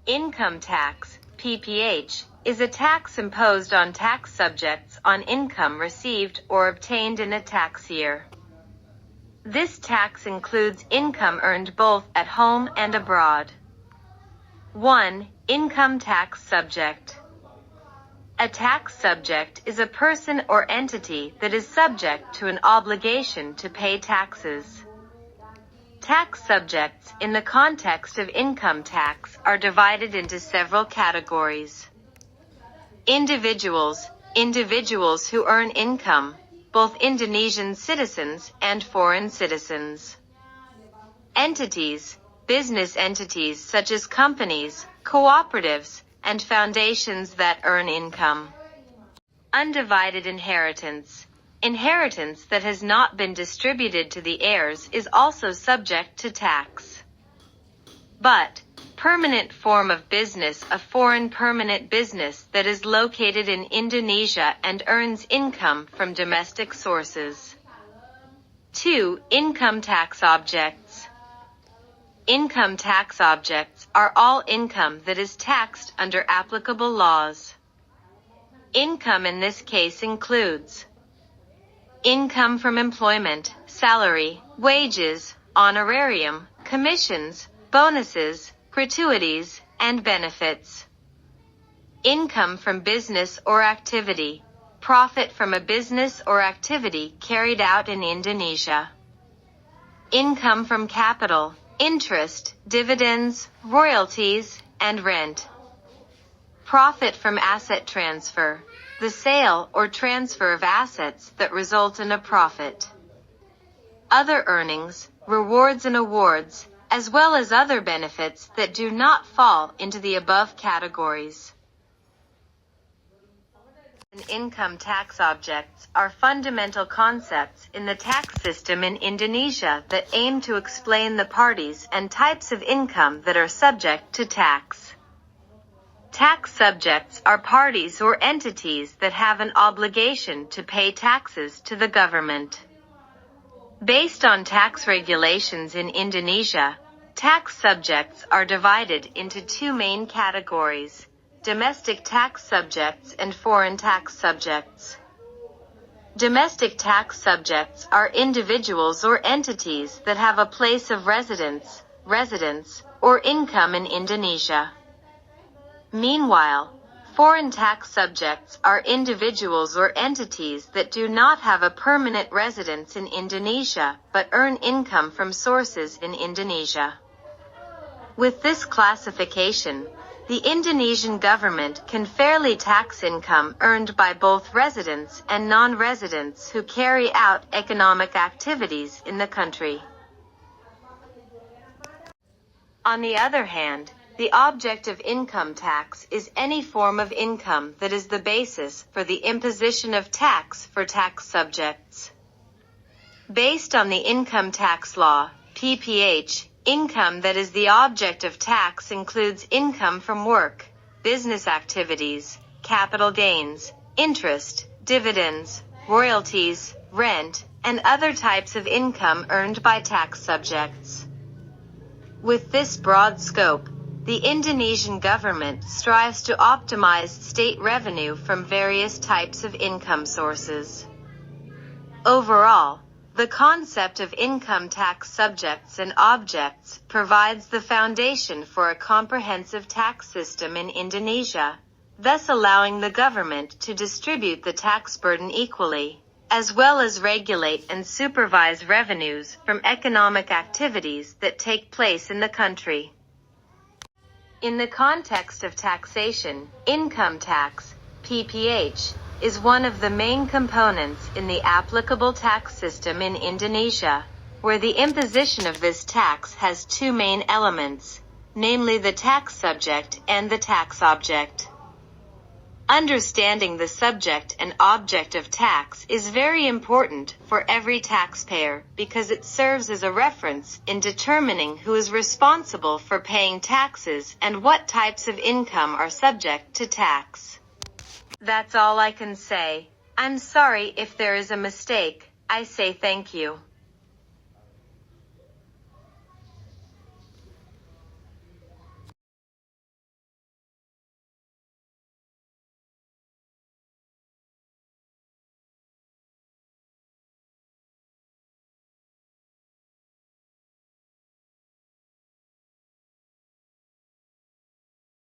Income tax, PPH, is a tax imposed on tax subjects on income received or obtained in a tax year. This tax includes income earned both at home and abroad. 1. Income tax subject. A tax subject is a person or entity that is subject to an obligation to pay taxes. Tax subjects in the context of income tax are divided into several categories. Individuals who earn income, both Indonesian citizens and foreign citizens. Entities, business entities such as companies, cooperatives, and foundations that earn income. Undivided inheritance. Inheritance that has not been distributed to the heirs is also subject to tax. But, permanent form of business, a foreign permanent business that is located in Indonesia and earns income from domestic sources. 2. Income tax objects. Income tax objects are all income that is taxed under applicable laws. Income in this case includes income from employment, salary, wages, honorarium, commissions, bonuses, gratuities, and benefits. Income from business or activity, profit from a business or activity carried out in Indonesia. Income from capital, interest, dividends, royalties, and rent. Profit from asset transfer, the sale or transfer of assets that result in a profit. Other earnings, rewards and awards, as well as other benefits that do not fall into the above categories. Income tax objects are fundamental concepts in the tax system in Indonesia that aim to explain the parties and types of income that are subject to tax. Tax subjects are parties or entities that have an obligation to pay taxes to the government. Based on tax regulations in Indonesia, tax subjects are divided into two main categories: domestic tax subjects and foreign tax subjects. Domestic tax subjects are individuals or entities that have a place of residence, or income in Indonesia. Meanwhile, foreign tax subjects are individuals or entities that do not have a permanent residence in Indonesia but earn income from sources in Indonesia. With this classification, the Indonesian government can fairly tax income earned by both residents and non-residents who carry out economic activities in the country. On the other hand, the object of income tax is any form of income that is the basis for the imposition of tax for tax subjects. Based on the income tax law, PPH, income that is the object of tax includes income from work, business activities, capital gains, interest, dividends, royalties, rent, and other types of income earned by tax subjects. With this broad scope, the Indonesian government strives to optimize state revenue from various types of income sources. Overall, the concept of income tax subjects and objects provides the foundation for a comprehensive tax system in Indonesia, thus allowing the government to distribute the tax burden equally, as well as regulate and supervise revenues from economic activities that take place in the country. In the context of taxation, income tax, PPH, is one of the main components in the applicable tax system in Indonesia, where the imposition of this tax has two main elements, namely the tax subject and the tax object. Understanding the subject and object of tax is very important for every taxpayer because it serves as a reference in determining who is responsible for paying taxes and what types of income are subject to tax. That's all I can say. I'm sorry if there is a mistake. I say thank you.